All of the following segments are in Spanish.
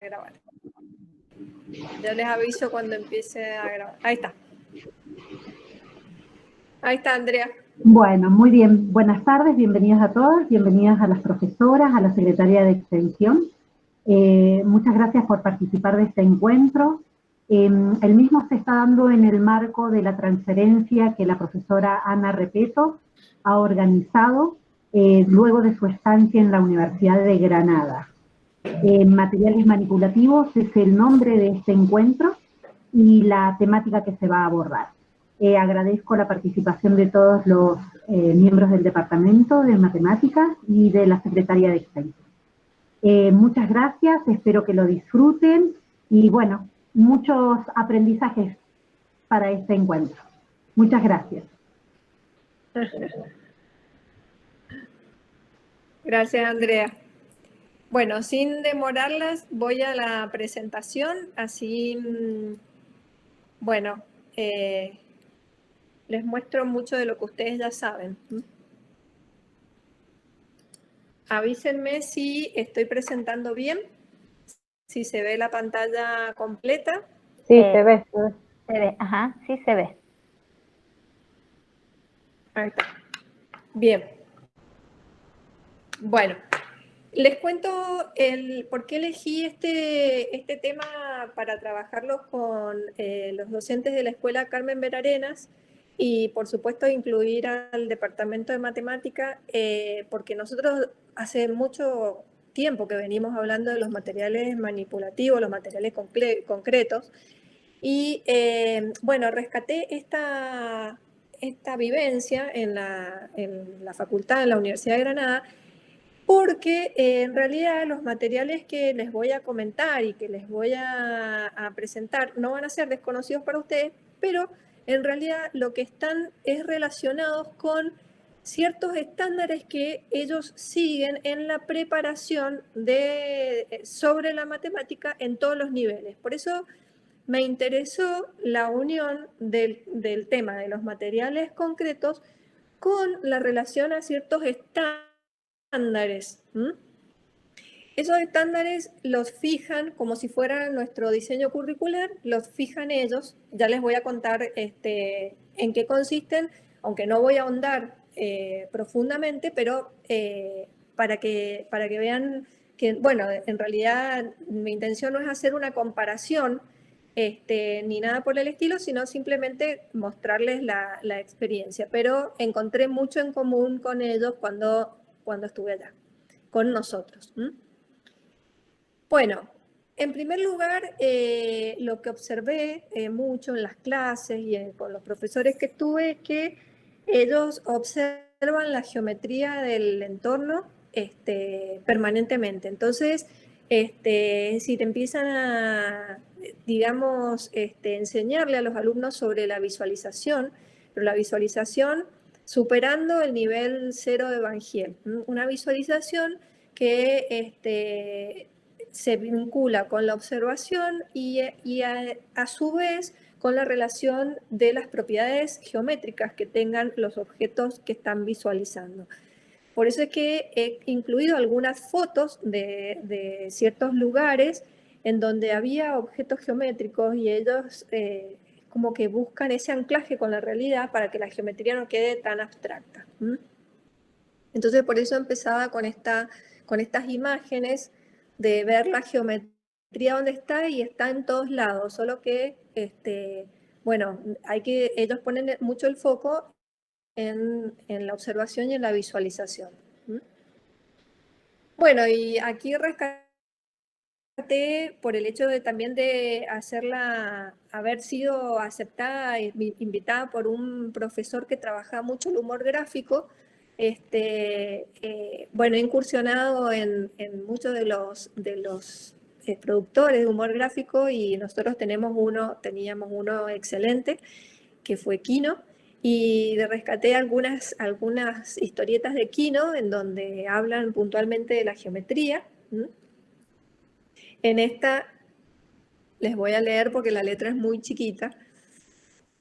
grabar. Yo les aviso cuando empiece a grabar. Ahí está. Ahí está, Andrea. Bueno, muy bien. Buenas tardes, bienvenidas a todas, bienvenidas a las profesoras, a la Secretaría de Extensión. Muchas gracias por participar de este encuentro. El mismo se está dando en el marco de la transferencia que la profesora Ana Repeto ha organizado luego de su estancia en la Universidad de Granada. Materiales manipulativos es el nombre de este encuentro y la temática que se va a abordar. Agradezco la participación de todos los miembros del Departamento de Matemáticas y de la Secretaría de Extensión. Muchas gracias, espero que lo disfruten y bueno, muchos aprendizajes para este encuentro. Muchas gracias. Gracias, Andrea. Bueno, sin demorarlas, voy a la presentación, así, bueno, les muestro mucho de lo que ustedes ya saben. Avísenme si estoy presentando bien, si se ve la pantalla completa. Sí, se ve. Se ve, ajá, sí se ve. Ahí está. Bien. Bueno, les cuento por qué elegí este tema para trabajarlo con los docentes de la Escuela Carmen Verarenas y, por supuesto, incluir al Departamento de Matemática, porque nosotros hace mucho tiempo que venimos hablando de los materiales manipulativos, los materiales concretos, y, bueno, rescaté esta vivencia en la facultad, en la Universidad de Granada, porque en realidad los materiales que les voy a comentar y que les voy a presentar no van a ser desconocidos para ustedes, pero en realidad lo que están es relacionados con ciertos estándares que ellos siguen en la preparación sobre la matemática en todos los niveles. Por eso me interesó la unión del tema de los materiales concretos con la relación a ciertos estándares. Esos estándares los fijan como si fuera nuestro diseño curricular, los fijan ellos. Ya les voy a contar en qué consisten, aunque no voy a ahondar profundamente, pero para que vean que, bueno, en realidad mi intención no es hacer una comparación ni nada por el estilo, sino simplemente mostrarles la experiencia. Pero encontré mucho en común con ellos cuando estuve allá, con nosotros. Bueno, en primer lugar, lo que observé mucho en las clases y con los profesores que tuve es que ellos observan la geometría del entorno permanentemente. Entonces, si te empiezan a, digamos, enseñarle a los alumnos sobre la visualización, pero la visualización superando el nivel 0 de Van Giel, una visualización que se vincula con la observación y a su vez con la relación de las propiedades geométricas que tengan los objetos que están visualizando. Por eso es que he incluido algunas fotos de ciertos lugares en donde había objetos geométricos y ellos como que buscan ese anclaje con la realidad para que la geometría no quede tan abstracta. Entonces por eso empezaba con estas imágenes de ver la geometría donde está y está en todos lados, solo que, bueno, ellos ponen mucho el foco en la observación y en la visualización. Bueno, y aquí rescaté por el hecho también de haber sido aceptada e invitada por un profesor que trabaja mucho el humor gráfico. Bueno, he incursionado en muchos de los productores de humor gráfico y nosotros teníamos uno excelente, que fue Kino, y rescaté algunas historietas de Kino en donde hablan puntualmente de la geometría. En esta les voy a leer porque la letra es muy chiquita,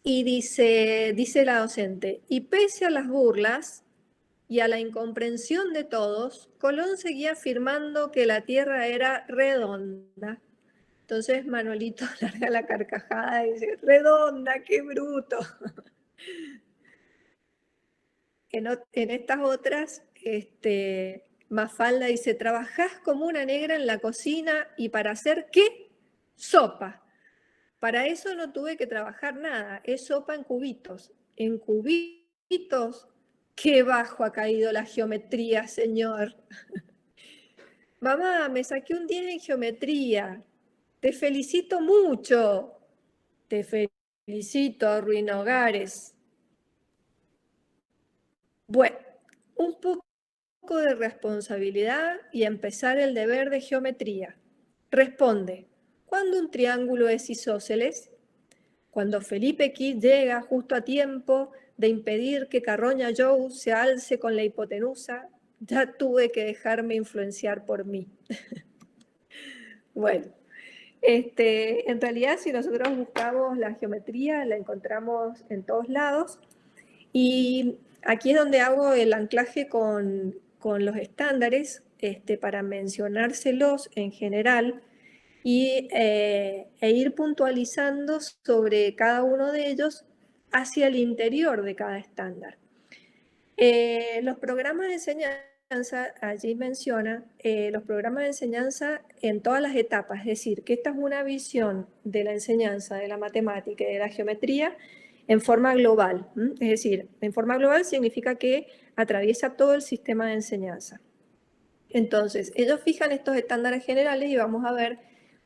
y dice la docente: y pese a las burlas y a la incomprensión de todos, Colón seguía afirmando que la Tierra era redonda. Entonces Manuelito larga la carcajada y dice, redonda, qué bruto. En estas otras, Mafalda dice, trabajás como una negra en la cocina y para hacer ¿qué? Sopa. Para eso no tuve que trabajar nada, es sopa en cubitos. En cubitos, qué bajo ha caído la geometría, señor. Mamá, me saqué un 10 en geometría. Te felicito mucho. Te felicito, arruina hogares. Bueno, un poco de responsabilidad y empezar el deber de geometría. Responde, ¿cuándo un triángulo es isósceles? Cuando Felipe Kid llega justo a tiempo de impedir que Carroña Joe se alce con la hipotenusa, ya tuve que dejarme influenciar por mí. Bueno, en realidad si nosotros buscamos la geometría, la encontramos en todos lados. Y aquí es donde hago el anclaje con los estándares para mencionárselos en general e ir puntualizando sobre cada uno de ellos hacia el interior de cada estándar. Los programas de enseñanza, allí menciona los programas de enseñanza en todas las etapas, es decir, que esta es una visión de la enseñanza de la matemática y de la geometría en forma global. Es decir, en forma global significa que atraviesa todo el sistema de enseñanza. Entonces, ellos fijan estos estándares generales y vamos a ver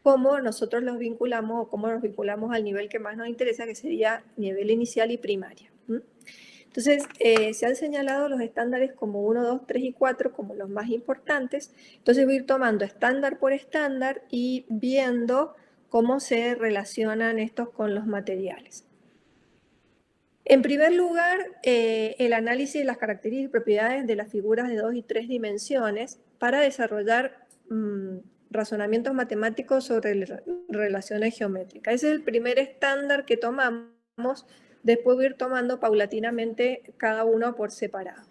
cómo nosotros los vinculamos o cómo nos vinculamos al nivel que más nos interesa, que sería nivel inicial y primaria. Entonces, se han señalado los estándares como 1, 2, 3 y 4 como los más importantes. Entonces voy a ir tomando estándar por estándar y viendo cómo se relacionan estos con los materiales. En primer lugar, el análisis de las características y propiedades de las figuras de 2 y 3 dimensiones para desarrollar razonamientos matemáticos sobre relaciones geométricas. Ese es el primer estándar que tomamos. Después voy a ir tomando paulatinamente cada uno por separado.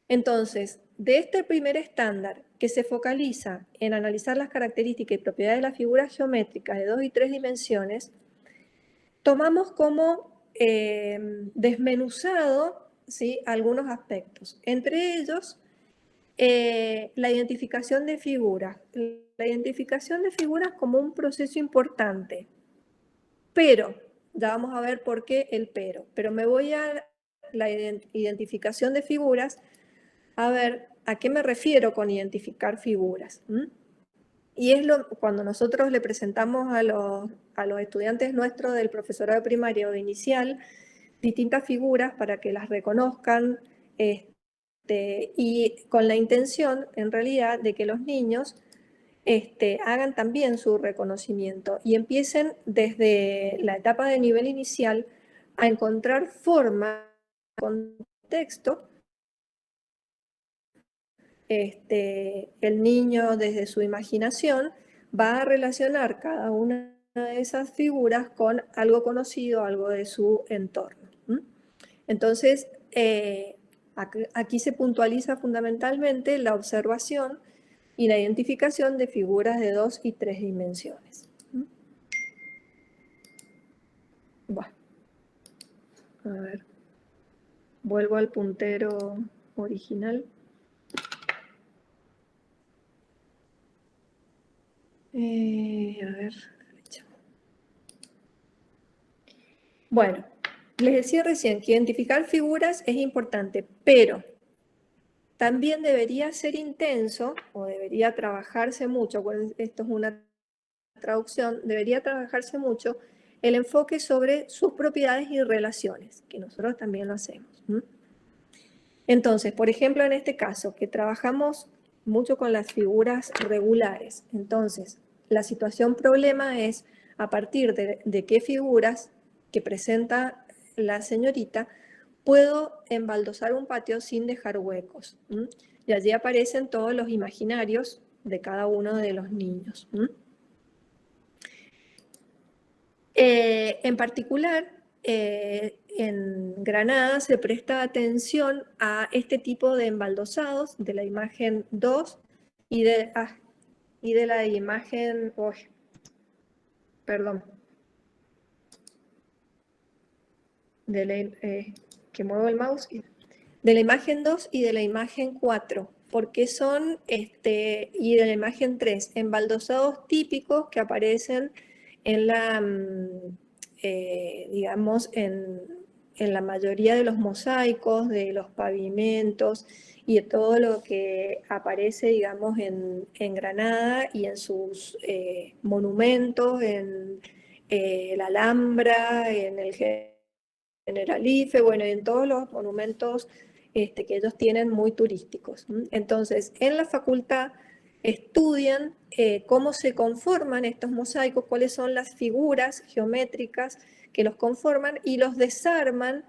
Entonces, de este primer estándar que se focaliza en analizar las características y propiedades de las figuras geométricas de 2 y 3 dimensiones, tomamos como desmenuzado, ¿sí?, algunos aspectos. Entre ellos, la identificación de figuras. La identificación de figuras como un proceso importante, pero, ya vamos a ver por qué el pero me voy a la identificación de figuras, a ver a qué me refiero con identificar figuras. Y es cuando nosotros le presentamos a los estudiantes nuestros del profesorado de primaria o de inicial distintas figuras para que las reconozcan y con la intención, en realidad, de que los niños hagan también su reconocimiento y empiecen desde la etapa de nivel inicial a encontrar forma, contexto. El niño desde su imaginación va a relacionar cada una de esas figuras con algo conocido, algo de su entorno. Entonces, aquí se puntualiza fundamentalmente la observación y la identificación de figuras de 2 y 3 dimensiones. Bueno, a ver, vuelvo al puntero original. A ver, bueno, les decía recién que identificar figuras es importante, pero también debería ser intenso, o debería trabajarse mucho, esto es una traducción, debería trabajarse mucho el enfoque sobre sus propiedades y relaciones, que nosotros también lo hacemos. Entonces, por ejemplo, en este caso, que trabajamos mucho con las figuras regulares, entonces, la situación problema es a partir de qué figuras que presenta la señorita puedo embaldosar un patio sin dejar huecos. Y allí aparecen todos los imaginarios de cada uno de los niños. En particular, en Granada se presta atención a este tipo de embaldosados de la imagen 2 y de la imagen perdón, que muevo el mouse, de la imagen 2 y de la imagen 4, porque son, y de la imagen 3, embaldosados típicos que aparecen en la, digamos, en la mayoría de los mosaicos, de los pavimentos y de todo lo que aparece, digamos, en Granada y en sus monumentos, en la Alhambra, en el Generalife, bueno, en todos los monumentos que ellos tienen muy turísticos. Entonces, en la facultad estudian cómo se conforman estos mosaicos, cuáles son las figuras geométricas que los conforman y los desarman,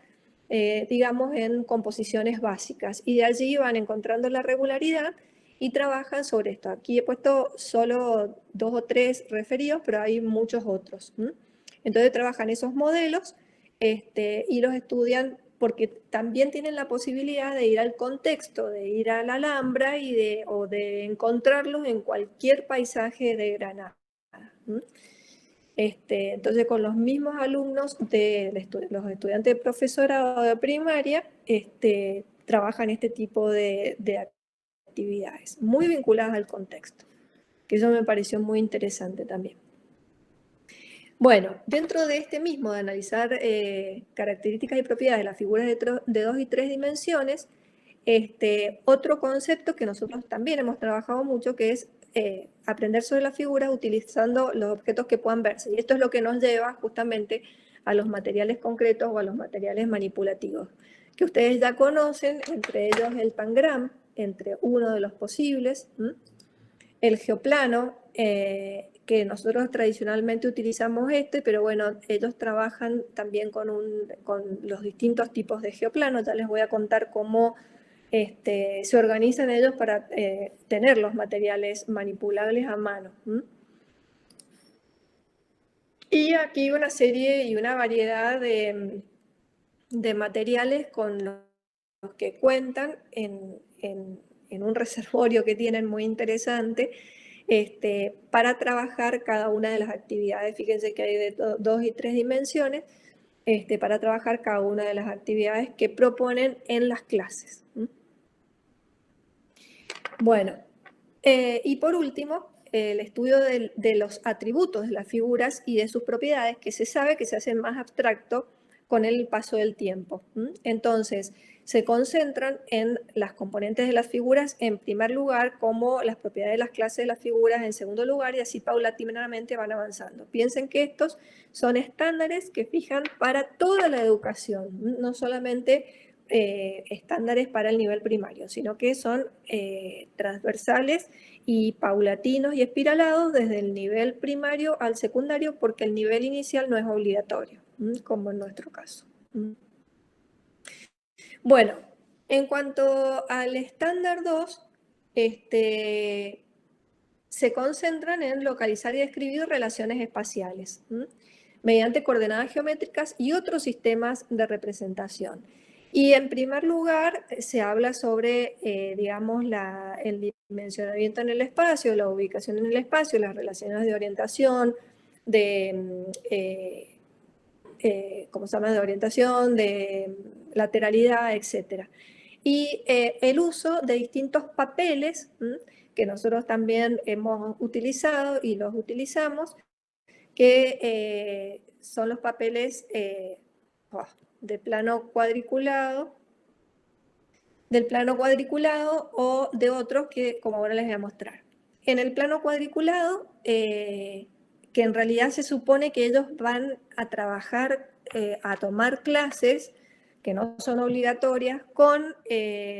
digamos, en composiciones básicas. Y de allí van encontrando la regularidad y trabajan sobre esto. Aquí he puesto solo 2 o 3 referidos, pero hay muchos otros. Entonces trabajan esos modelos y los estudian porque también tienen la posibilidad de ir al contexto, de ir a la Alhambra o de encontrarlos en cualquier paisaje de Granada. Entonces, con los mismos alumnos los estudiantes de profesorado de primaria, trabajan este tipo de actividades, muy vinculadas al contexto, que eso me pareció muy interesante también. Bueno, dentro de este mismo, de analizar características y propiedades de las figuras de 2 y 3 dimensiones, otro concepto que nosotros también hemos trabajado mucho, que es aprender sobre las figuras utilizando los objetos que puedan verse. Y esto es lo que nos lleva justamente a los materiales concretos o a los materiales manipulativos, que ustedes ya conocen, entre ellos el Pangram, entre uno de los posibles, el geoplano, que nosotros tradicionalmente utilizamos pero bueno, ellos trabajan también con los distintos tipos de geoplanos. Ya les voy a contar cómo se organizan ellos para tener los materiales manipulables a mano. Y aquí una serie y una variedad de materiales con los que cuentan en un reservorio que tienen muy interesante, para trabajar cada una de las actividades. Fíjense que hay de 2 y 3 dimensiones, para trabajar cada una de las actividades que proponen en las clases. Bueno, y por último, el estudio de los atributos de las figuras y de sus propiedades, que se sabe que se hacen más abstracto con el paso del tiempo. Entonces, se concentran en las componentes de las figuras en primer lugar, como las propiedades de las clases de las figuras en segundo lugar, y así paulatinamente van avanzando. Piensen que estos son estándares que fijan para toda la educación, no solamente estándares para el nivel primario, sino que son transversales y paulatinos y espiralados desde el nivel primario al secundario, porque el nivel inicial no es obligatorio, como en nuestro caso. Bueno, en cuanto al estándar 2, se concentran en localizar y describir relaciones espaciales mediante coordenadas geométricas y otros sistemas de representación. Y en primer lugar se habla sobre, digamos, el dimensionamiento en el espacio, la ubicación en el espacio, las relaciones de orientación, ¿cómo se llama? De orientación, de lateralidad, etc. Y el uso de distintos papeles que nosotros también hemos utilizado y los utilizamos, que son los papeles de plano cuadriculado, o de otros que, como ahora les voy a mostrar. En el plano cuadriculado, que en realidad se supone que ellos van a trabajar, a tomar clases que no son obligatorias con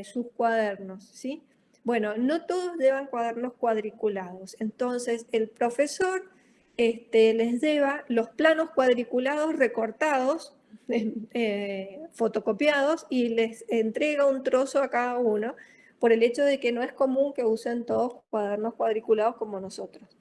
sus cuadernos, ¿sí? Bueno, no todos llevan cuadernos cuadriculados, entonces el profesor les lleva los planos cuadriculados recortados, fotocopiados, y les entrega un trozo a cada uno, por el hecho de que no es común que usen todos cuadernos cuadriculados como nosotros.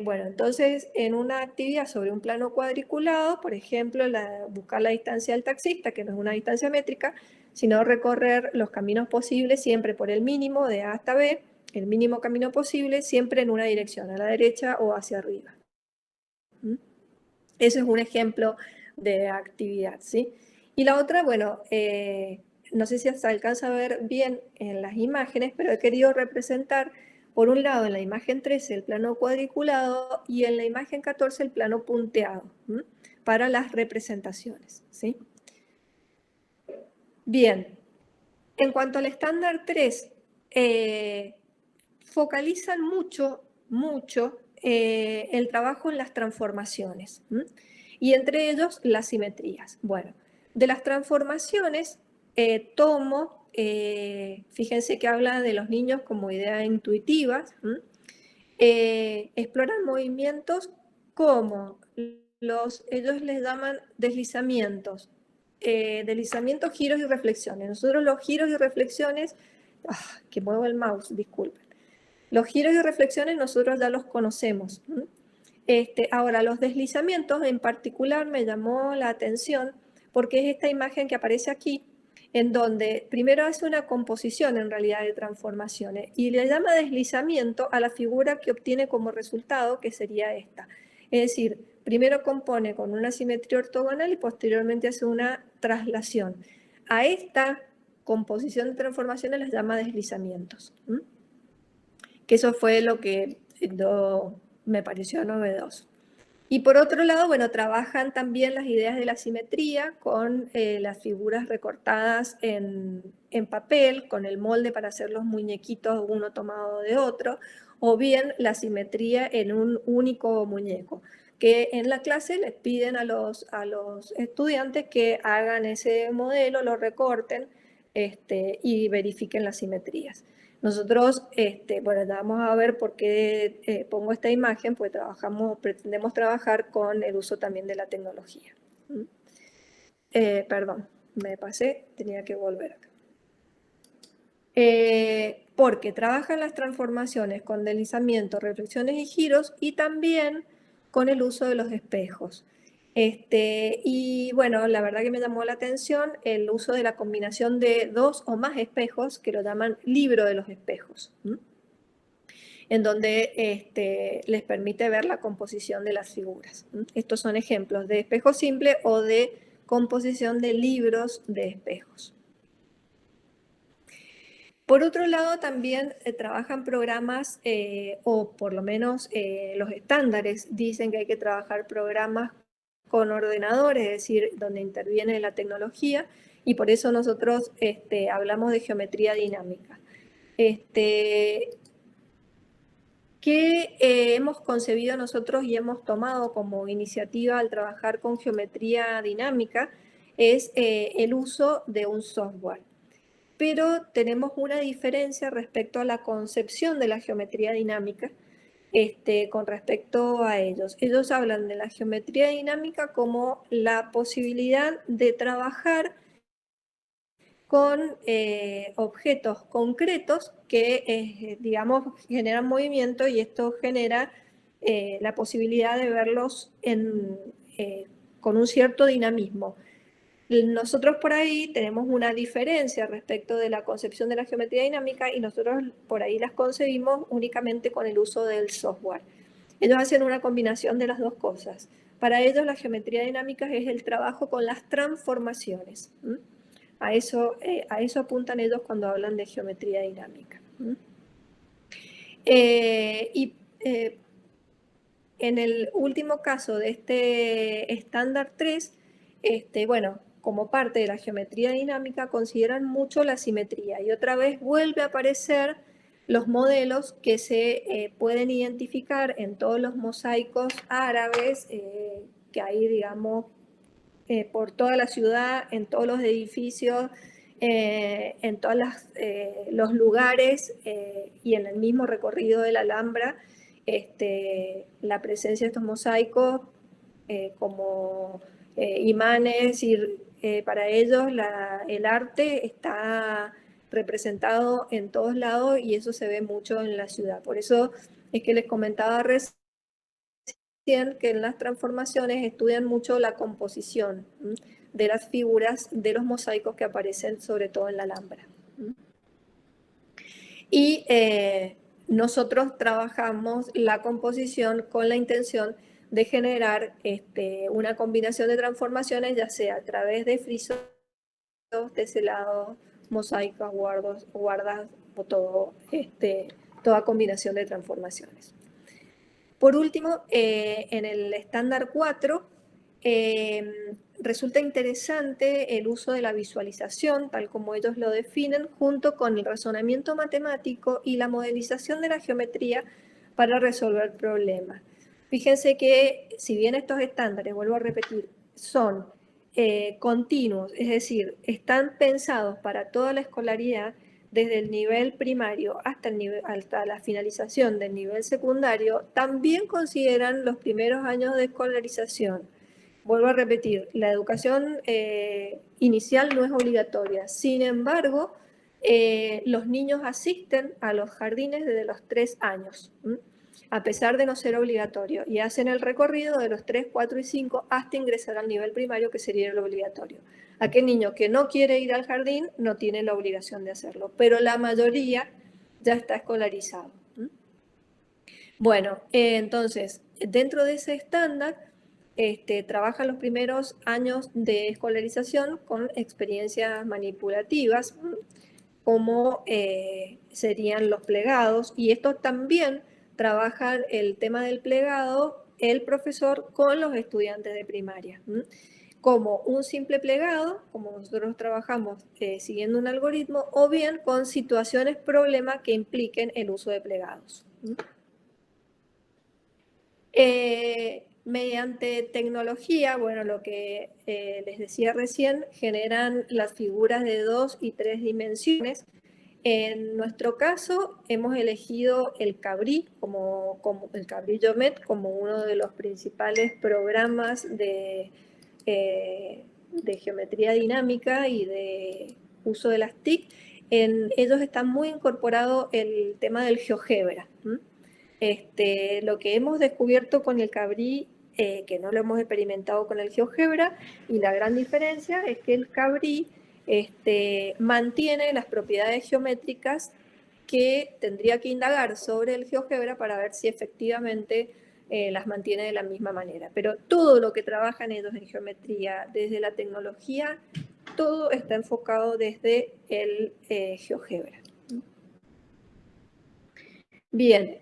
Bueno, entonces en una actividad sobre un plano cuadriculado, por ejemplo, buscar la distancia del taxista, que no es una distancia métrica, sino recorrer los caminos posibles siempre por el mínimo de A hasta B, el mínimo camino posible, siempre en una dirección, a la derecha o hacia arriba. Ese es un ejemplo de actividad, ¿sí? Y la otra, bueno, no sé si se alcanza a ver bien en las imágenes, pero he querido representar, por un lado, en la imagen 13 el plano cuadriculado y en la imagen 14 el plano punteado, para las representaciones, ¿sí? Bien, en cuanto al estándar 3, focalizan mucho el trabajo en las transformaciones, y entre ellos las simetrías. Bueno, de las transformaciones tomo, fíjense que habla de los niños como ideas intuitivas, exploran movimientos como ellos les llaman deslizamientos, giros y reflexiones. Nosotros los giros y reflexiones, que muevo el mouse, disculpen. Los giros y reflexiones nosotros ya los conocemos. Ahora, los deslizamientos en particular me llamó la atención porque es esta imagen que aparece aquí, en donde primero hace una composición en realidad de transformaciones y le llama deslizamiento a la figura que obtiene como resultado, que sería esta. Es decir, primero compone con una simetría ortogonal y posteriormente hace una traslación. A esta composición de transformaciones las llama deslizamientos. Que eso fue lo que me pareció novedoso. Y por otro lado, bueno, trabajan también las ideas de la simetría con las figuras recortadas en papel, con el molde para hacer los muñequitos uno tomado de otro, o bien la simetría en un único muñeco, que en la clase les piden a los estudiantes que hagan ese modelo, lo recorten y verifiquen las simetrías. Nosotros, bueno, ya vamos a ver por qué pongo esta imagen, pues pretendemos trabajar con el uso también de la tecnología. Perdón, me pasé, tenía que volver acá. Porque trabajan las transformaciones con deslizamientos, reflexiones y giros, y también con el uso de los espejos. Y bueno, la verdad que me llamó la atención el uso de la combinación de 2 o más espejos, que lo llaman libro de los espejos, en donde les permite ver la composición de las figuras. Estos son ejemplos de espejo simple o de composición de libros de espejos. Por otro lado, también trabajan programas, o por lo menos los estándares dicen que hay que trabajar programas con ordenadores, es decir, donde interviene la tecnología, y por eso nosotros hablamos de geometría dinámica. Que hemos concebido nosotros y hemos tomado como iniciativa al trabajar con geometría dinámica es el uso de un software. Pero tenemos una diferencia respecto a la concepción de la geometría dinámica con respecto a ellos. Ellos hablan de la geometría dinámica como la posibilidad de trabajar con objetos concretos que, digamos, generan movimiento, y esto genera la posibilidad de verlos con un cierto dinamismo. Nosotros por ahí tenemos una diferencia respecto de la concepción de la geometría dinámica, y nosotros por ahí las concebimos únicamente con el uso del software. Ellos hacen una combinación de las dos cosas. Para ellos la geometría dinámica es el trabajo con las transformaciones. A eso apuntan ellos cuando hablan de geometría dinámica. En el último caso de este estándar 3, bueno, como parte de la geometría dinámica consideran mucho la simetría, y otra vez vuelve a aparecer los modelos que se pueden identificar en todos los mosaicos árabes que hay, digamos, por toda la ciudad, en todos los edificios, en todos los lugares y en el mismo recorrido de la Alhambra, la presencia de estos mosaicos como imanes, y para ellos el arte está representado en todos lados, y eso se ve mucho en la ciudad. Por eso es que les comentaba recién que en las transformaciones estudian mucho la composición de las figuras de los mosaicos que aparecen sobre todo en la Alhambra. Y nosotros trabajamos la composición con la intención de generar una combinación de transformaciones, ya sea a través de frisos, teselados, mosaicos, guardas o toda combinación de transformaciones. Por último, en el estándar 4, resulta interesante el uso de la visualización, tal como ellos lo definen, junto con el razonamiento matemático y la modelización de la geometría para resolver problemas. Fíjense que si bien estos estándares, vuelvo a repetir, son continuos, es decir, están pensados para toda la escolaridad, desde el nivel primario hasta la finalización del nivel secundario, también consideran los primeros años de escolarización. Vuelvo a repetir, la educación inicial no es obligatoria. Sin embargo, los niños asisten a los jardines desde los 3 años, a pesar de no ser obligatorio, y hacen el recorrido de los 3, 4 y 5 hasta ingresar al nivel primario, que sería el obligatorio. Aquel niño que no quiere ir al jardín no tiene la obligación de hacerlo, pero la mayoría ya está escolarizado. Bueno, entonces, dentro de ese estándar, trabaja los primeros años de escolarización con experiencias manipulativas, como serían los plegados, y esto también trabajan el tema del plegado el profesor con los estudiantes de primaria. Como un simple plegado, como nosotros trabajamos siguiendo un algoritmo, o bien con situaciones problema que impliquen el uso de plegados. Mediante tecnología, bueno, lo que les decía recién, generan las figuras de 2 y 3 dimensiones. En nuestro caso, hemos elegido el Cabri, como el Cabri Geomet, como uno de los principales programas de geometría dinámica y de uso de las TIC. En ellos está muy incorporado el tema del GeoGebra. Lo que hemos descubierto con el Cabri, que no lo hemos experimentado con el GeoGebra, y la gran diferencia es que el Cabri mantiene las propiedades geométricas que tendría que indagar sobre el GeoGebra para ver si efectivamente las mantiene de la misma manera. Pero todo lo que trabajan ellos en geometría, desde la tecnología, todo está enfocado desde el GeoGebra. Bien,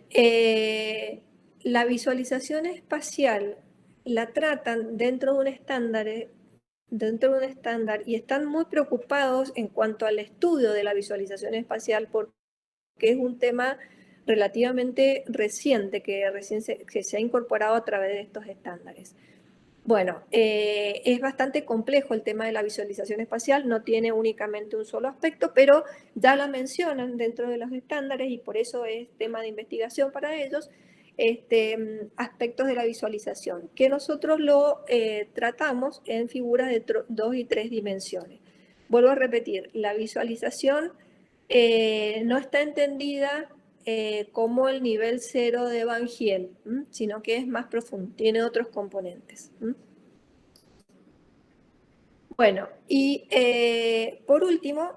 la visualización espacial la tratan dentro de un estándar y están muy preocupados en cuanto al estudio de la visualización espacial porque es un tema relativamente reciente que se ha incorporado a través de estos estándares. Bueno, es bastante complejo el tema de la visualización espacial, no tiene únicamente un solo aspecto, pero ya la mencionan dentro de los estándares y por eso es tema de investigación para ellos, aspectos de la visualización, que nosotros lo tratamos en figuras de 2 y 3 dimensiones. Vuelvo a repetir, la visualización no está entendida como el nivel 0 de Van Giel, sino que es más profundo, tiene otros componentes. Bueno, y por último,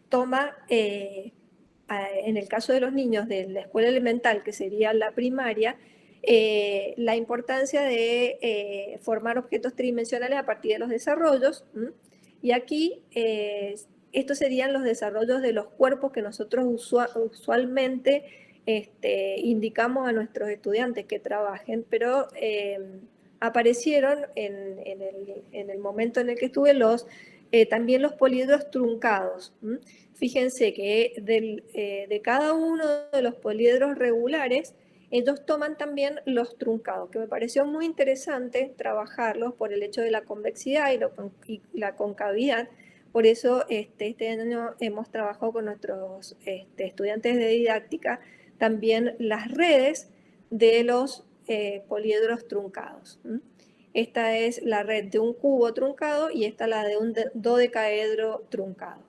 toma, en el caso de los niños de la escuela elemental, que sería la primaria, la importancia de formar objetos tridimensionales a partir de los desarrollos. Y aquí, estos serían los desarrollos de los cuerpos que nosotros usualmente indicamos a nuestros estudiantes que trabajen, pero aparecieron en el momento en el que estuve también los poliedros truncados. Fíjense que de cada uno de los poliedros regulares, ellos toman también los truncados, que me pareció muy interesante trabajarlos por el hecho de la convexidad y la concavidad. Por eso este año hemos trabajado con nuestros estudiantes de didáctica también las redes de los poliedros truncados. Esta es la red de un cubo truncado y esta la de un dodecaedro truncado.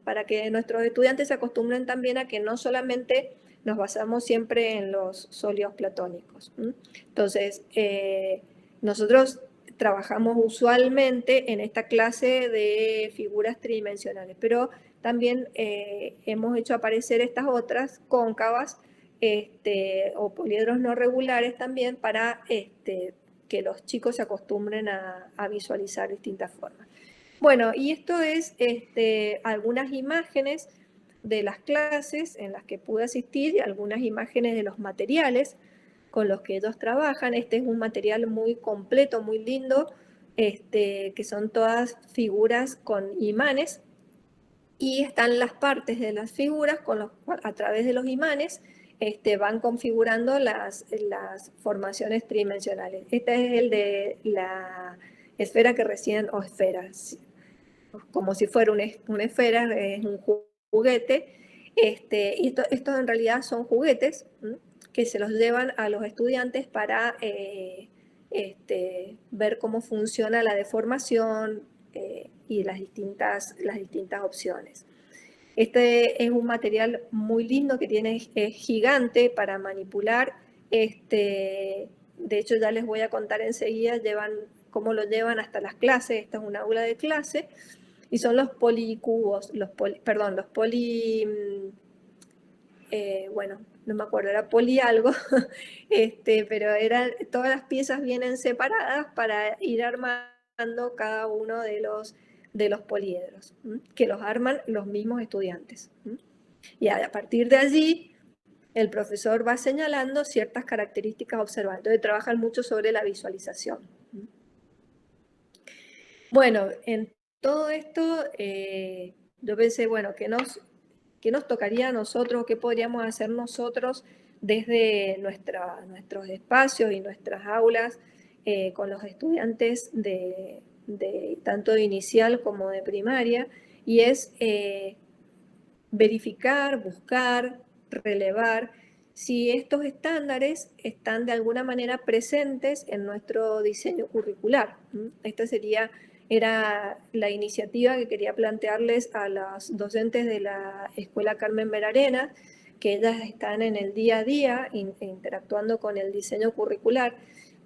Para que nuestros estudiantes se acostumbren también a que no solamente nos basamos siempre en los sólidos platónicos. Entonces, nosotros trabajamos usualmente en esta clase de figuras tridimensionales, pero también hemos hecho aparecer estas otras cóncavas o poliedros no regulares también, para que los chicos se acostumbren a visualizar distintas formas. Bueno, y esto es algunas imágenes de las clases en las que pude asistir y algunas imágenes de los materiales con los que ellos trabajan. Este es un material muy completo, muy lindo, que son todas figuras con imanes, y están las partes de las figuras a través de los imanes van configurando las formaciones tridimensionales. Este es el de la esfera que recién, o esferas, como si fuera una esfera, es un juguete. Y estos en realidad son juguetes que se los llevan a los estudiantes para ver cómo funciona la deformación y las distintas opciones. Este es un material muy lindo que es gigante para manipular. De hecho, ya les voy a contar enseguida cómo lo llevan hasta las clases. Esta es un aula de clase. Y son los policubos, bueno, no me acuerdo, era poli algo, pero todas las piezas vienen separadas para ir armando cada uno de los poliedros, que los arman los mismos estudiantes. Y a partir de allí, el profesor va señalando ciertas características observadas. Entonces trabajan mucho sobre la visualización. Bueno, en todo esto yo pensé, bueno, ¿qué nos tocaría a nosotros? ¿Qué podríamos hacer nosotros desde nuestros espacios y nuestras aulas con los estudiantes tanto de inicial como de primaria? Y es verificar, buscar, relevar si estos estándares están de alguna manera presentes en nuestro diseño curricular. Esta era la iniciativa que quería plantearles a las docentes de la Escuela Carmen Berarenas, que ellas están en el día a día interactuando con el diseño curricular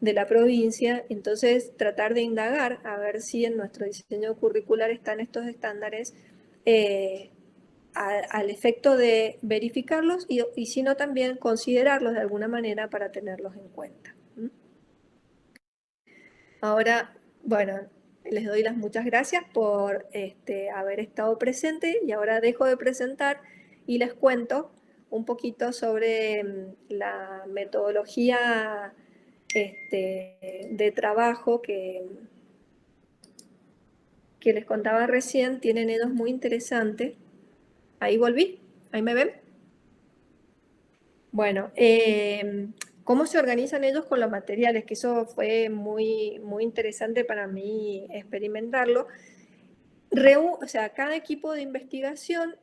de la provincia. Entonces, tratar de indagar a ver si en nuestro diseño curricular están estos estándares al efecto de verificarlos y si no también considerarlos de alguna manera para tenerlos en cuenta. Ahora, bueno, les doy las muchas gracias por haber estado presente, y ahora dejo de presentar y les cuento un poquito sobre la metodología de trabajo que les contaba recién. Tienen ellos muy interesante. Ahí volví, ahí me ven. Bueno, ¿cómo se organizan ellos con los materiales? Que eso fue muy, muy interesante para mí experimentarlo. O sea, cada equipo de investigación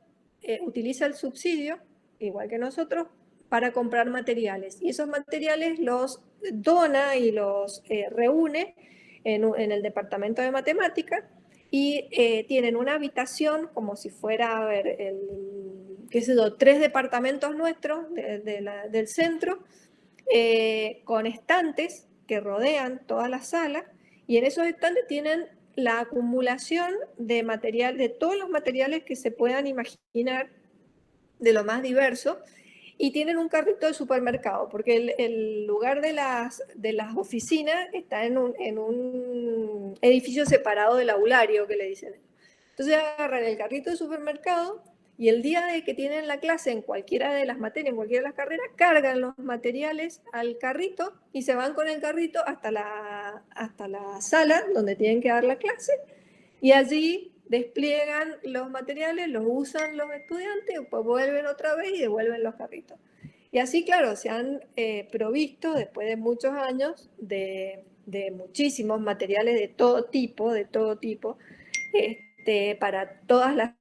utiliza el subsidio, igual que nosotros, para comprar materiales. Y esos materiales los dona y los reúne en el departamento de matemáticas, y tienen una habitación como si fuera, a ver, qué sé yo, 3 departamentos nuestros del centro, con estantes que rodean toda la sala, y en esos estantes tienen la acumulación de material, de todos los materiales que se puedan imaginar, de lo más diverso, y tienen un carrito de supermercado, porque el lugar de las oficinas está en un edificio separado del aulario, que le dicen. Entonces agarran el carrito de supermercado, y el día de que tienen la clase en cualquiera de las materias, en cualquiera de las carreras, cargan los materiales al carrito y se van con el carrito hasta la sala donde tienen que dar la clase, y allí despliegan los materiales, los usan los estudiantes, pues vuelven otra vez y devuelven los carritos. Y así, claro, se han provisto, después de muchos años, de muchísimos materiales de todo tipo, para todas las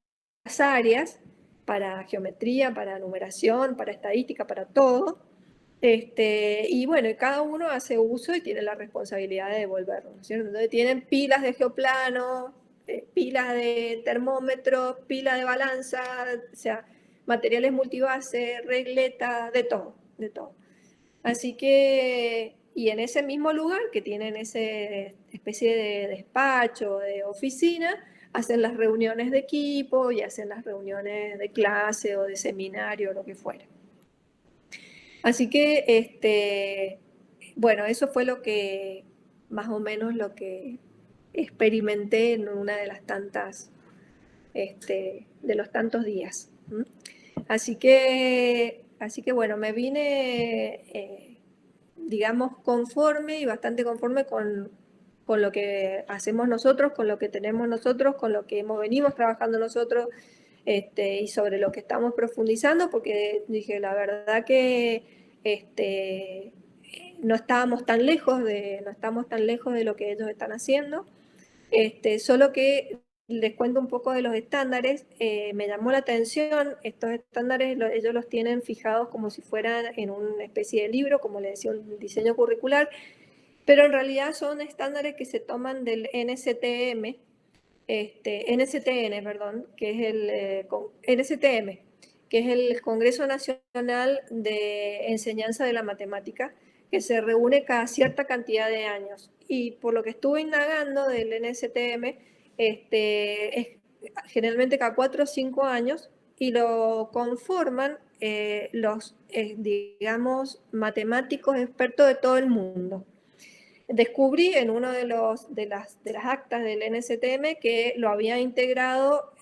áreas, para geometría, para numeración, para estadística, para todo. Y bueno, cada uno hace uso y tiene la responsabilidad de devolverlo, ¿no es cierto? Entonces tienen pilas de geoplano, pilas de termómetro, pilas de balanza, o sea, materiales multibase, regletas, de todo, de todo. Así que, y en ese mismo lugar que tienen esa especie de despacho, de oficina, hacen las reuniones de equipo y hacen las reuniones de clase o de seminario o lo que fuera. Así que, bueno, eso fue lo que, más o menos lo que experimenté en una de las tantas, de los tantos días. Así que bueno, me vine, digamos, conforme y bastante conforme con lo que hacemos nosotros, con lo que tenemos nosotros, con lo que venimos trabajando nosotros, y sobre lo que estamos profundizando, porque dije, la verdad que no estamos tan lejos no estamos tan lejos de lo que ellos están haciendo. Solo que les cuento un poco de los estándares. Me llamó la atención, estos estándares ellos los tienen fijados como si fueran en una especie de libro, como le decía, un diseño curricular, pero en realidad son estándares que se toman del NCTM, NCTN, perdón, que es NCTM, que es el Congreso Nacional de Enseñanza de la Matemática, que se reúne cada cierta cantidad de años. Y por lo que estuve indagando del NCTM, es generalmente cada 4 o 5 años, y lo conforman los, digamos, matemáticos expertos de todo el mundo. Descubrí en uno de las actas del NCTM que lo había integrado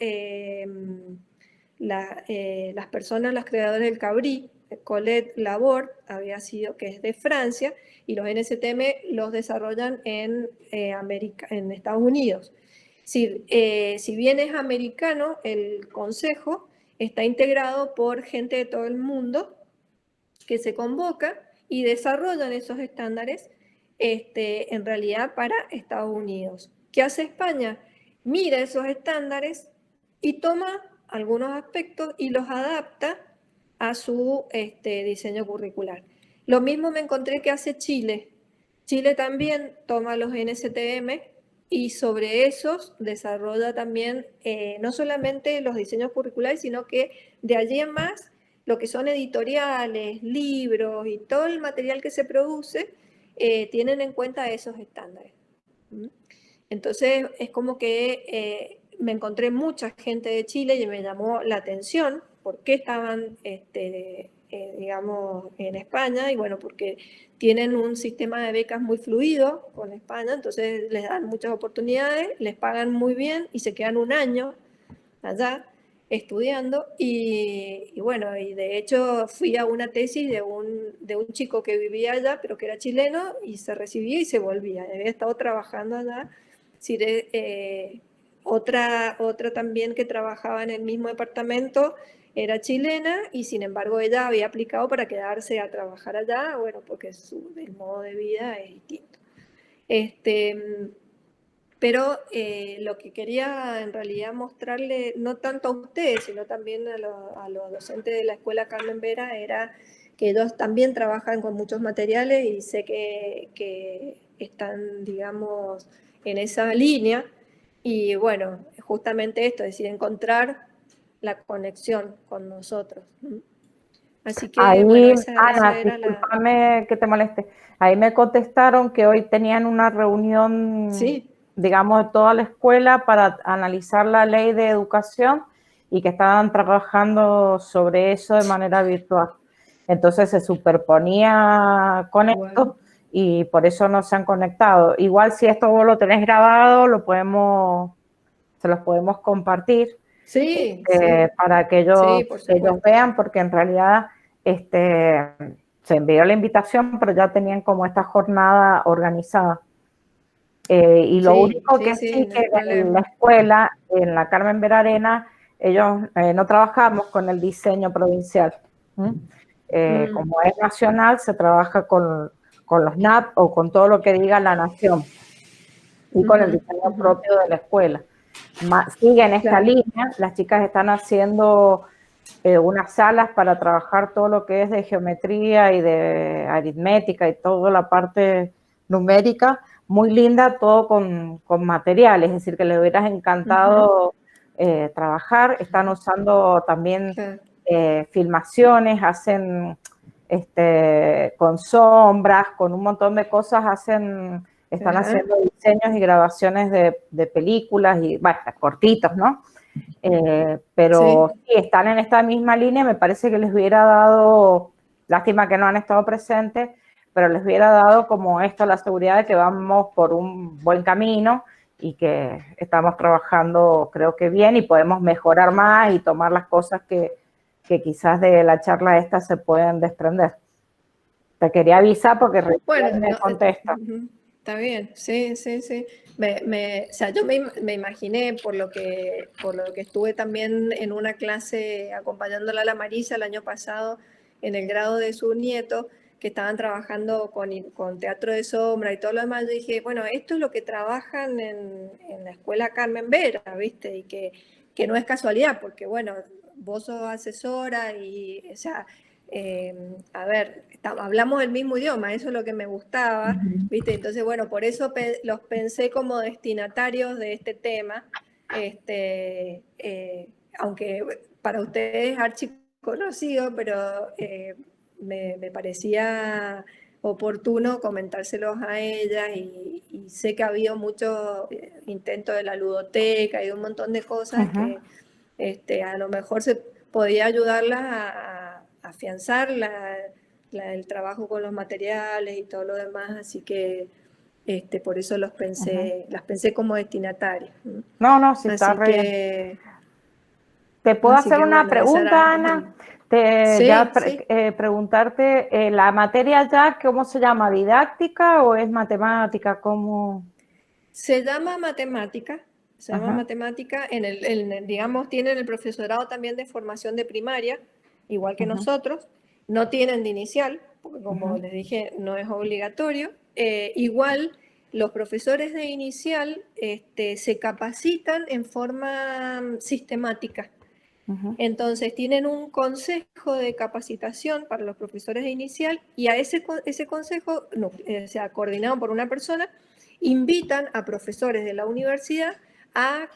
las personas, los creadores del Cabrí. Colette Laborde había sido, que es de Francia, y los NCTM los desarrollan en Estados Unidos. Si bien es americano, el consejo está integrado por gente de todo el mundo que se convoca y desarrollan esos estándares, en realidad para Estados Unidos. ¿Qué hace España? Mira esos estándares y toma algunos aspectos y los adapta a su diseño curricular. Lo mismo me encontré que hace Chile. Chile también toma los NCTM y sobre esos desarrolla también no solamente los diseños curriculares, sino que de allí en más lo que son editoriales, libros y todo el material que se produce, tienen en cuenta esos estándares. Entonces es como que me encontré mucha gente de Chile y me llamó la atención por qué estaban, digamos, en España, y bueno, porque tienen un sistema de becas muy fluido con España, entonces les dan muchas oportunidades, les pagan muy bien y se quedan un año allá estudiando, y bueno, y de hecho fui a una tesis de un chico que vivía allá, pero que era chileno, y se recibía y se volvía, había estado trabajando allá. Sí, otra también que trabajaba en el mismo departamento era chilena, y sin embargo ella había aplicado para quedarse a trabajar allá, bueno, porque el modo de vida es distinto. Pero lo que quería en realidad mostrarle, no tanto a ustedes, sino también a los docentes de la Escuela Carmen Vera, era que ellos también trabajan con muchos materiales, y sé que están, digamos, en esa línea. Y bueno, justamente esto, es decir, encontrar la conexión con nosotros. Así que, Ahí, bueno, esa Ana, era la... discúlpame que te moleste. Ahí me contestaron que hoy tenían una reunión, Sí. digamos, de toda la escuela para analizar la ley de educación y que estaban trabajando sobre eso de manera virtual. Entonces se superponía con esto y por eso no se han conectado. Igual si esto vos lo tenés grabado, se los podemos compartir. Sí, para que ellos vean, porque en realidad se envió la invitación, pero ya tenían como esta jornada organizada. Y lo único que sí que en la escuela, en la Carmen Vera Arena, ellos no trabajamos con el diseño provincial. Como es nacional, se trabaja con los NAP o con todo lo que diga la nación y con el diseño propio de la escuela. Siguen esta línea, las chicas están haciendo unas salas para trabajar todo lo que es de geometría y de aritmética y toda la parte numérica, muy linda, todo con materiales, es decir, que les hubieras encantado trabajar. Están usando también filmaciones, hacen con sombras, con un montón de cosas, están haciendo diseños y grabaciones de películas, y bueno, cortitos, ¿no? Pero sí, están en esta misma línea. Me parece que les hubiera dado Lástima que no han estado presentes, pero les hubiera dado como esto la seguridad de que vamos por un buen camino y que estamos trabajando creo que bien y podemos mejorar más y tomar las cosas que quizás de la charla esta se pueden desprender. Te quería avisar porque recién me contesta. Está bien, sí, sí, sí. O sea, yo me imaginé por lo que estuve también en una clase acompañándola a la Marisa el año pasado en el grado de su nieto, que estaban trabajando con teatro de sombra y todo lo demás. Yo dije, bueno, esto es lo que trabajan en la escuela Carmen Vera, ¿viste? Y que no es casualidad, porque bueno, vos sos asesora y, o sea, a ver, hablamos el mismo idioma, eso es lo que me gustaba, ¿viste? Entonces, bueno, por eso los pensé como destinatarios de este tema, aunque para ustedes es archiconocido, pero me parecía oportuno comentárselos a ellas y sé que ha habido mucho intento de la ludoteca y un montón de cosas que a lo mejor se podía ayudarlas a afianzar el trabajo con los materiales y todo lo demás, así que por eso las pensé como destinatarias. No, sí, está re bien. ¿Te puedo hacer una pregunta, Ana? Preguntarte, ¿la materia ya cómo se llama? ¿Didáctica o es matemática? ¿Cómo? Se llama matemática. Se llama matemática. Digamos, tienen el profesorado también de formación de primaria, igual que nosotros. No tienen de inicial, porque como les dije, no es obligatorio. Igual, los profesores de inicial se capacitan en forma sistemática. Entonces, tienen un consejo de capacitación para los profesores de inicial y a ese consejo, sea coordinado por una persona, invitan a profesores de la universidad a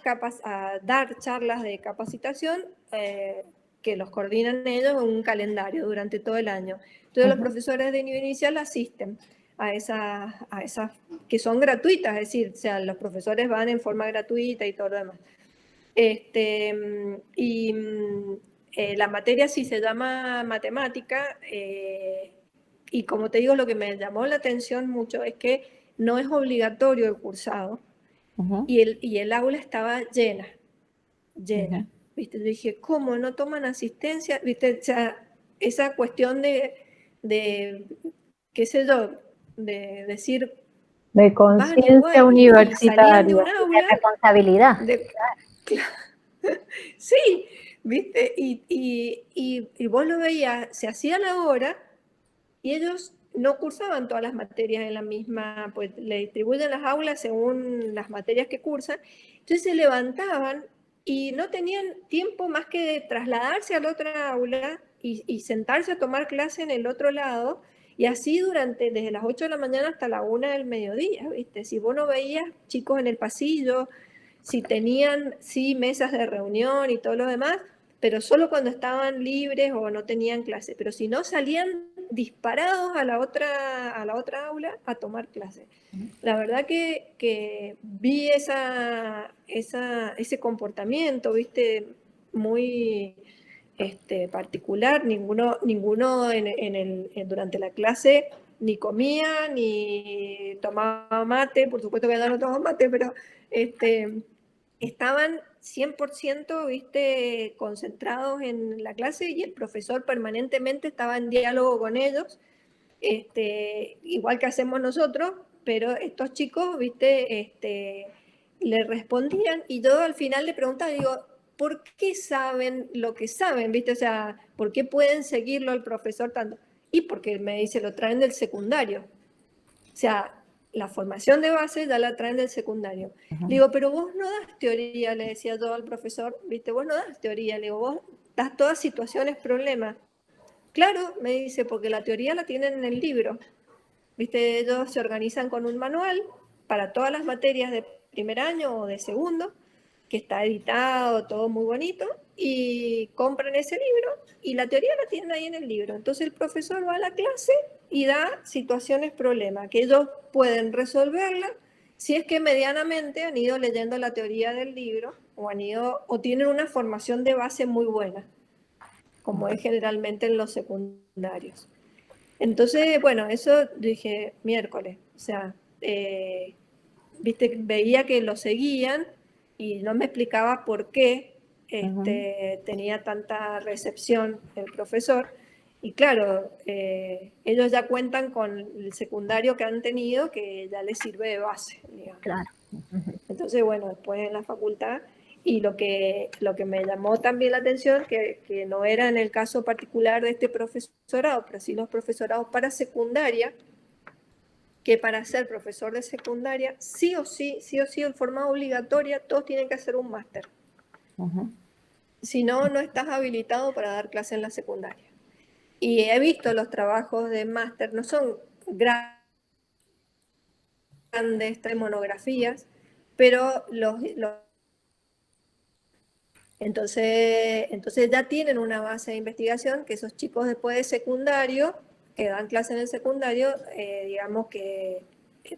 dar charlas de capacitación que los coordinan ellos en un calendario durante todo el año. Entonces los profesores de nivel inicial asisten a esas que son gratuitas, es decir, o sea, los profesores van en forma gratuita y todo lo demás. La materia sí se llama matemática y como te digo, lo que me llamó la atención mucho es que no es obligatorio el cursado y el aula estaba llena. ¿Viste? Yo dije, ¿cómo no toman asistencia? ¿Viste? O sea, esa cuestión de qué sé yo, de decir... De conciencia universitaria, de un aula, de responsabilidad. Sí, ¿viste? Y vos lo veías, se hacía la hora y ellos no cursaban todas las materias en la misma, pues le distribuyen las aulas según las materias que cursan, entonces se levantaban y no tenían tiempo más que de trasladarse a la otra aula y sentarse a tomar clase en el otro lado, y así desde las 8 de la mañana hasta la 1 del mediodía, ¿viste? Si vos no veías chicos en el pasillo, si tenían, sí, mesas de reunión y todo lo demás, pero solo cuando estaban libres o no tenían clase, pero si no salían disparados a la otra aula a tomar clase. La verdad que vi ese comportamiento, ¿viste? Muy particular. Ninguno durante la clase ni comía, ni tomaba mate, por supuesto que ya no tomaba mate, pero estaban 100%, ¿viste?, concentrados en la clase y el profesor permanentemente estaba en diálogo con ellos, igual que hacemos nosotros, pero estos chicos, ¿viste?, le respondían y yo al final le preguntaba, digo, ¿por qué saben lo que saben? ¿Viste? O sea, ¿por qué pueden seguirlo al profesor tanto? Y porque me dice, lo traen del secundario. O sea, la formación de base ya la traen del secundario. Le digo, pero vos no das teoría, le decía yo al profesor, ¿viste? Vos no das teoría, le digo, vos das todas situaciones, problemas. Claro, me dice, porque la teoría la tienen en el libro. ¿Viste? Ellos se organizan con un manual para todas las materias de primer año o de segundo, que está editado, todo muy bonito, y compran ese libro y la teoría la tienen ahí en el libro. Entonces el profesor va a la clase y da situaciones, problemas, que ellos pueden resolverla si es que medianamente han ido leyendo la teoría del libro o tienen una formación de base muy buena, como es generalmente en los secundarios. Entonces, bueno, eso dije miércoles, o sea, viste, veía que lo seguían y no me explicaba por qué tenía tanta recepción el profesor. Y claro, ellos ya cuentan con el secundario que han tenido, que ya les sirve de base, digamos. Claro. Entonces, bueno, después en la facultad, y lo que me llamó también la atención, que no era en el caso particular de este profesorado, pero sí los profesorados para secundaria, que para ser profesor de secundaria, sí o sí, en forma obligatoria, todos tienen que hacer un máster. Si no, no estás habilitado para dar clase en la secundaria. Y he visto los trabajos de máster, no son grandes monografías, pero entonces ya tienen una base de investigación que esos chicos después de secundario, que dan clase en el secundario, digamos que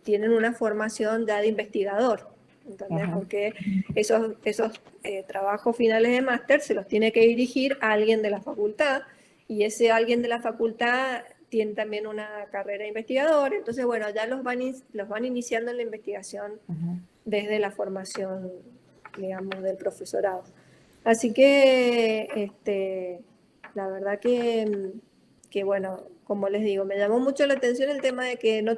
tienen una formación ya de investigador, ¿entendés? Porque esos trabajos finales de máster se los tiene que dirigir a alguien de la facultad, y ese alguien de la facultad tiene también una carrera de investigador, entonces bueno, ya los van iniciando en la investigación desde la formación, digamos, del profesorado. Así que, la verdad que bueno, como les digo, me llamó mucho la atención el tema de que no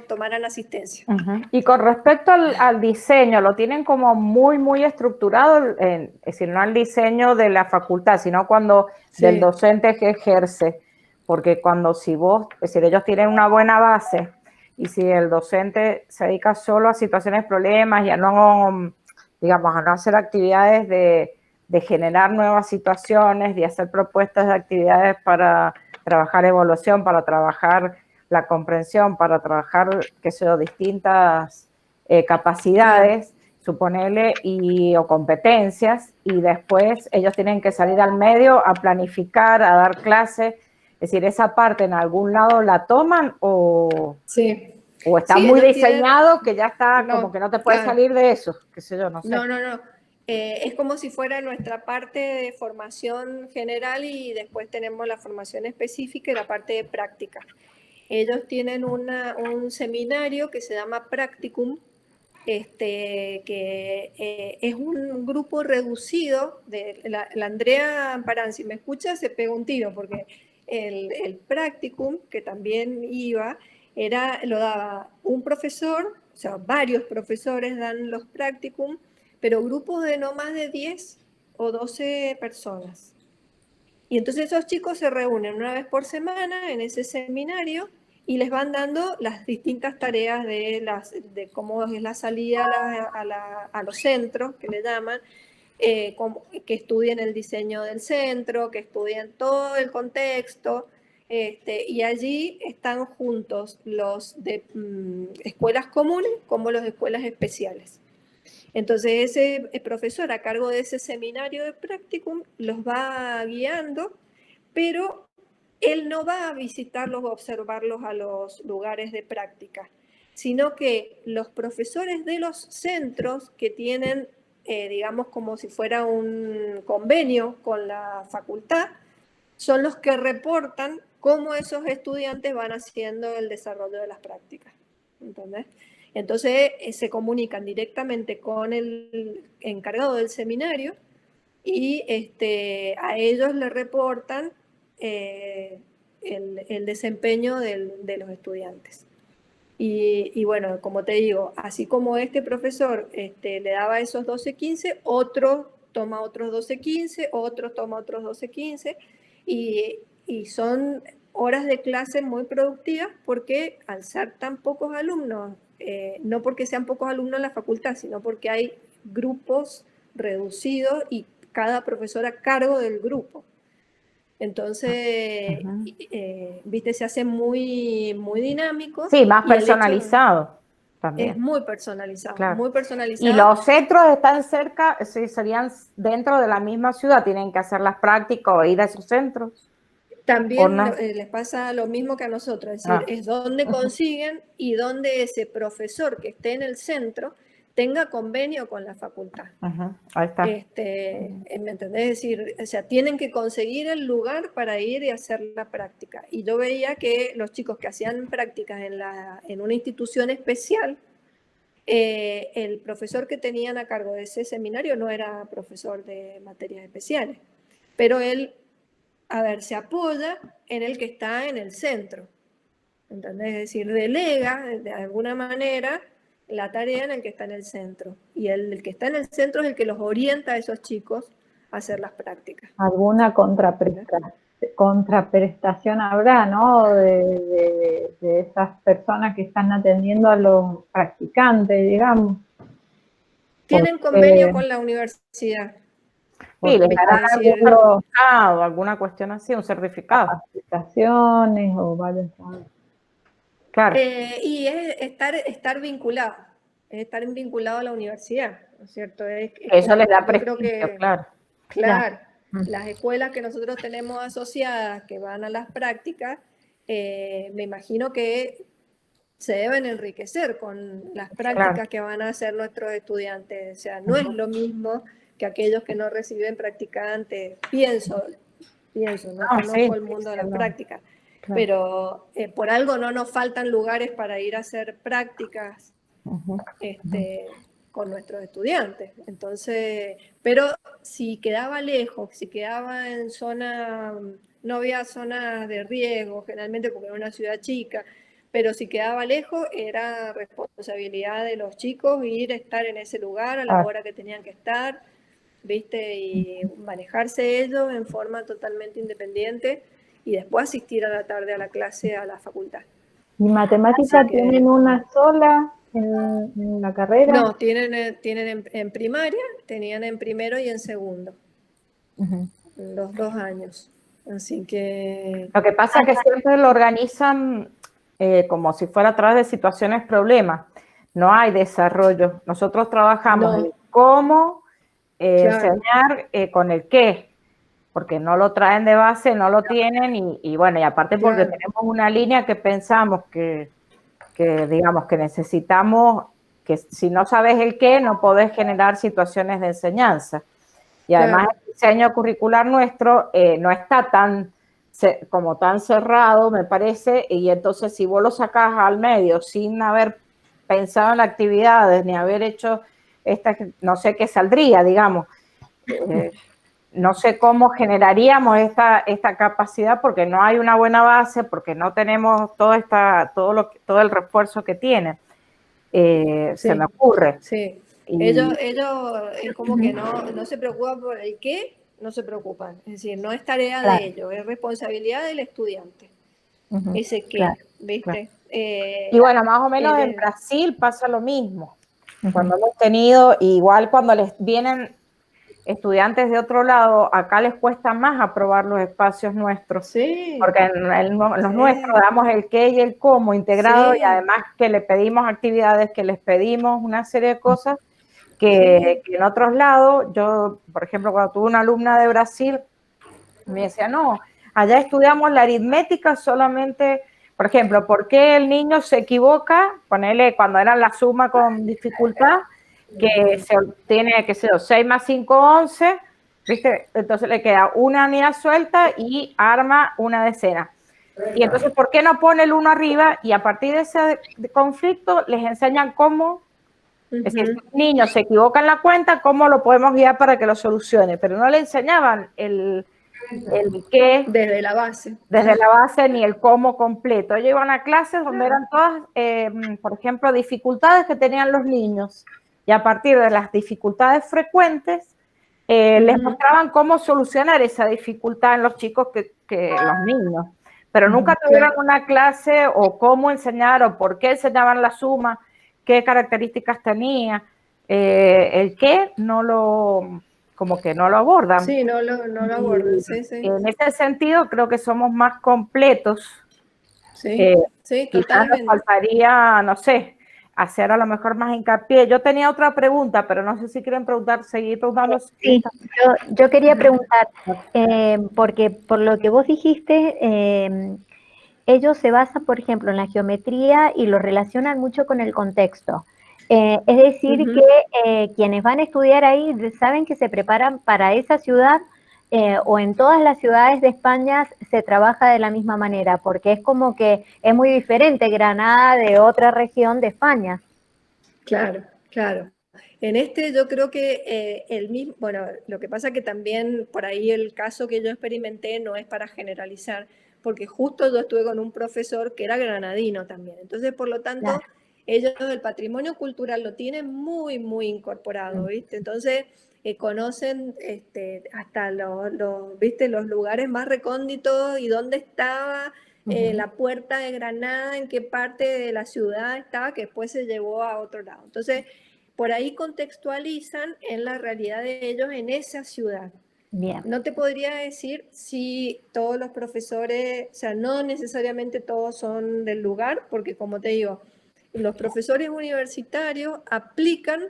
tomaran asistencia. Y con respecto al diseño, lo tienen como muy estructurado, es decir, no al diseño de la facultad, sino cuando del docente que ejerce, porque si vos, es decir, ellos tienen una buena base, y si el docente se dedica solo a situaciones, problemas, y a no, digamos, a no hacer actividades de generar nuevas situaciones, de hacer propuestas de actividades para trabajar evaluación, para trabajar la comprensión, para trabajar, qué sé yo, distintas capacidades, suponele, o competencias, y después ellos tienen que salir al medio a planificar, a dar clases. Es decir, esa parte en algún lado la toman o está muy diseñado que ya está como que no te puedes salir de eso, qué sé yo, no sé. No. Es como si fuera nuestra parte de formación general y después tenemos la formación específica y la parte de práctica. Ellos tienen un seminario que se llama Practicum, que es un grupo reducido. La Andrea Amparán, si me escucha, se pega un tiro, porque el Practicum, que también iba, lo daba un profesor, o sea, varios profesores dan los Practicum, pero grupos de no más de 10 o 12 personas. Y entonces esos chicos se reúnen una vez por semana en ese seminario y les van dando las distintas tareas de cómo es la salida a los centros, que le llaman, que estudien el diseño del centro, que estudien todo el contexto, y allí están juntos los de escuelas comunes como los de escuelas especiales. Entonces ese profesor a cargo de ese seminario de Practicum los va guiando, pero él no va a visitarlos o observarlos a los lugares de práctica, sino que los profesores de los centros que tienen, digamos, como si fuera un convenio con la facultad, son los que reportan cómo esos estudiantes van haciendo el desarrollo de las prácticas. ¿Entendés? Entonces se comunican directamente con el encargado del seminario y a ellos le reportan el desempeño de los estudiantes. Y bueno, como te digo, así como este profesor le daba esos 12-15, otro toma otros 12-15, otro toma otros 12-15, y son horas de clase muy productivas, porque al ser tan pocos alumnos, no porque sean pocos alumnos en la facultad, sino porque hay grupos reducidos y cada profesor a cargo del grupo. Entonces, viste, se hace muy dinámico. Sí, más personalizado también. Es muy personalizado, claro. Muy personalizado. Y los centros están cerca, sí, serían dentro de la misma ciudad, tienen que hacer las prácticas o ir a esos centros. También les pasa lo mismo que a nosotros, es decir, es donde consiguen y donde ese profesor que esté en el centro tenga convenio con la facultad. Ahí está. ¿Me entendés? Es decir, o sea, tienen que conseguir el lugar para ir y hacer la práctica. Y yo veía que los chicos que hacían prácticas en una institución especial, el profesor que tenían a cargo de ese seminario no era profesor de materias especiales, pero él, a ver, se apoya en el que está en el centro, ¿entendés? Es decir, delega de alguna manera la tarea en el que está en el centro, y el que está en el centro es el que los orienta a esos chicos a hacer las prácticas. Alguna contraprestación habrá, ¿no? De esas personas que están atendiendo a los practicantes, digamos. Tienen convenio con la universidad. Sí, les darán alguna cuestión así, un certificado. Capacitaciones o varios. Claro. Y es estar vinculado, es estar vinculado a la universidad, ¿no es cierto? Eso les da prestigio, claro. Claro, las escuelas que nosotros tenemos asociadas que van a las prácticas, me imagino que se deben enriquecer con las prácticas que van a hacer nuestros estudiantes. O sea, no es lo mismo que aquellos que no reciben practicantes. Pienso, no conozco el mundo de las prácticas. Claro. Pero por algo no nos faltan lugares para ir a hacer prácticas con nuestros estudiantes. Entonces, pero si quedaba lejos, si quedaba en zona, no había zonas de riesgo, generalmente porque era una ciudad chica, pero si quedaba lejos era responsabilidad de los chicos ir a estar en ese lugar a la hora que tenían que estar, ¿viste? Y manejarse ellos en forma totalmente independiente, y después asistir a la tarde a la clase a la facultad. ¿Y matemática tienen una sola en la carrera? No, tienen en primaria, tenían en primero y en segundo, los 2 años. Así que... Lo que pasa es que siempre lo organizan como si fuera a través de situaciones problemas. No hay desarrollo. Nosotros trabajamos en cómo enseñar con el qué, porque no lo traen de base, no lo tienen, y bueno, y aparte porque tenemos una línea que pensamos que digamos que necesitamos, que si no sabes el qué, no podés generar situaciones de enseñanza. Y además el diseño curricular nuestro no está tan cerrado, me parece, y entonces si vos lo sacás al medio sin haber pensado en las actividades, ni haber hecho no sé qué saldría, digamos. No sé cómo generaríamos esta capacidad, porque no hay una buena base, porque no tenemos todo el refuerzo que tienen. Se me ocurre. Sí. Ellos es como que no se preocupan por el qué, no se preocupan. Es decir, no es tarea de ellos, es responsabilidad del estudiante. Ese qué, ¿viste? Y bueno, más o menos en Brasil pasa lo mismo. Cuando hemos tenido, igual cuando les vienen estudiantes de otro lado, acá les cuesta más aprobar los espacios nuestros, porque en los nuestros damos el qué y el cómo integrado, y además que le pedimos actividades, que les pedimos una serie de cosas que en otros lados. Yo, por ejemplo, cuando tuve una alumna de Brasil, me decía, no, allá estudiamos la aritmética solamente, por ejemplo, ¿por qué el niño se equivoca? Ponele cuando era la suma con dificultad, que se obtiene, qué sé yo, 6 más 5, 11, ¿viste? Entonces le queda una unidad suelta y arma una decena. Y entonces, ¿por qué no pone el 1 arriba? Y a partir de ese conflicto les enseñan cómo, es decir, si un niño se equivoca en la cuenta, cómo lo podemos guiar para que lo solucione, pero no le enseñaban el qué desde la base. Desde la base, ni el cómo completo. Ellos iban a clases donde eran todas, por ejemplo, dificultades que tenían los niños. Y a partir de las dificultades frecuentes, les mostraban cómo solucionar esa dificultad en los chicos que los niños. Pero nunca tuvieron una clase o cómo enseñar o por qué enseñaban la suma, qué características tenía. El qué como que no lo abordan. Sí, no lo abordan, sí. En ese sentido creo que somos más completos. Sí, quizás nos faltaría, no sé, hacer a lo mejor más hincapié. Yo tenía otra pregunta, pero no sé si quieren seguir preguntando. Sí, yo quería preguntar, porque por lo que vos dijiste, ellos se basan, por ejemplo, en la geometría y lo relacionan mucho con el contexto. Es decir, que quienes van a estudiar ahí saben que se preparan para esa ciudad o en todas las ciudades de España se trabaja de la misma manera, porque es como que es muy diferente Granada de otra región de España. Claro, claro. En este yo creo que el mismo, bueno, lo que pasa que también por ahí el caso que yo experimenté no es para generalizar, porque justo yo estuve con un profesor que era granadino también. Entonces, por lo tanto, claro, ellos el patrimonio cultural lo tienen muy, muy incorporado, ¿viste? Entonces, conocen hasta ¿viste? Los lugares más recónditos y dónde estaba la puerta de Granada, en qué parte de la ciudad estaba, que después se llevó a otro lado. Entonces, por ahí contextualizan en la realidad de ellos en esa ciudad. Bien. No te podría decir si todos los profesores, o sea, no necesariamente todos son del lugar, porque como te digo, los profesores universitarios aplican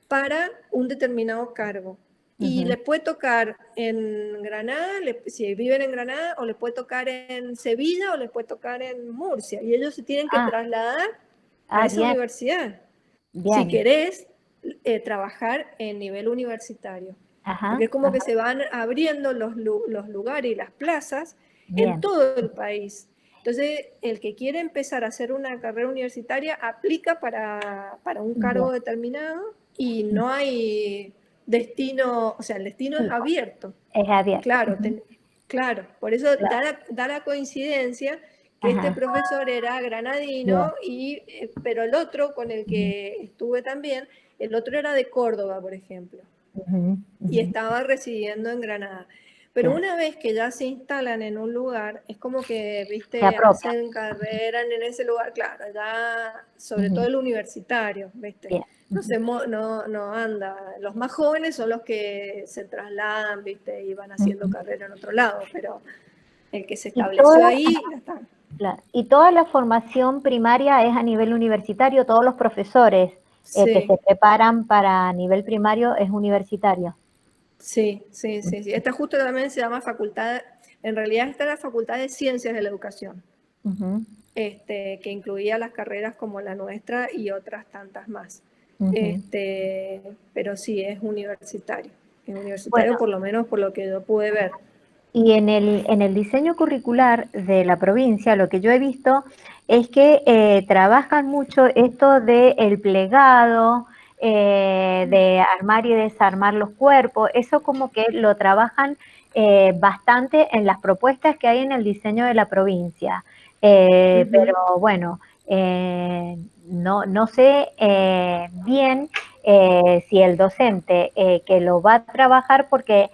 para un determinado cargo. Y les puede tocar en Granada, si viven en Granada, o les puede tocar en Sevilla, o les puede tocar en Murcia. Y ellos se tienen que trasladar a esa universidad. Bien. Si querés trabajar en nivel universitario. Porque es como que se van abriendo los lugares y las plazas en todo el país. Entonces, el que quiere empezar a hacer una carrera universitaria aplica para un cargo determinado y no hay destino, o sea, el destino es abierto. Es abierto. Claro, claro. Por eso da la coincidencia que este profesor era granadino, pero el otro con el que estuve también, el otro era de Córdoba, por ejemplo, y estaba residiendo en Granada. Pero una vez que ya se instalan en un lugar, es como que, viste, hacen carrera en ese lugar, claro, ya, sobre todo el universitario, viste. No anda. Los más jóvenes son los que se trasladan, viste, y van haciendo carrera en otro lado, pero el que se estableció ahí, ya está. Claro. Y toda la formación primaria es a nivel universitario, todos los profesores que se preparan para nivel primario es universitario. Sí. Esta justo también se llama facultad, en realidad esta es la Facultad de Ciencias de la Educación, que incluía las carreras como la nuestra y otras tantas más. Pero sí, es universitario. Es universitario, bueno, por lo menos por lo que yo pude ver. Y en el diseño curricular de la provincia, lo que yo he visto es que trabajan mucho esto del plegado, de armar y desarmar los cuerpos. Eso como que lo trabajan bastante en las propuestas que hay en el diseño de la provincia. Pero bueno, no sé bien si el docente que lo va a trabajar, porque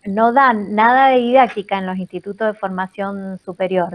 no dan nada de didáctica en los institutos de formación superior,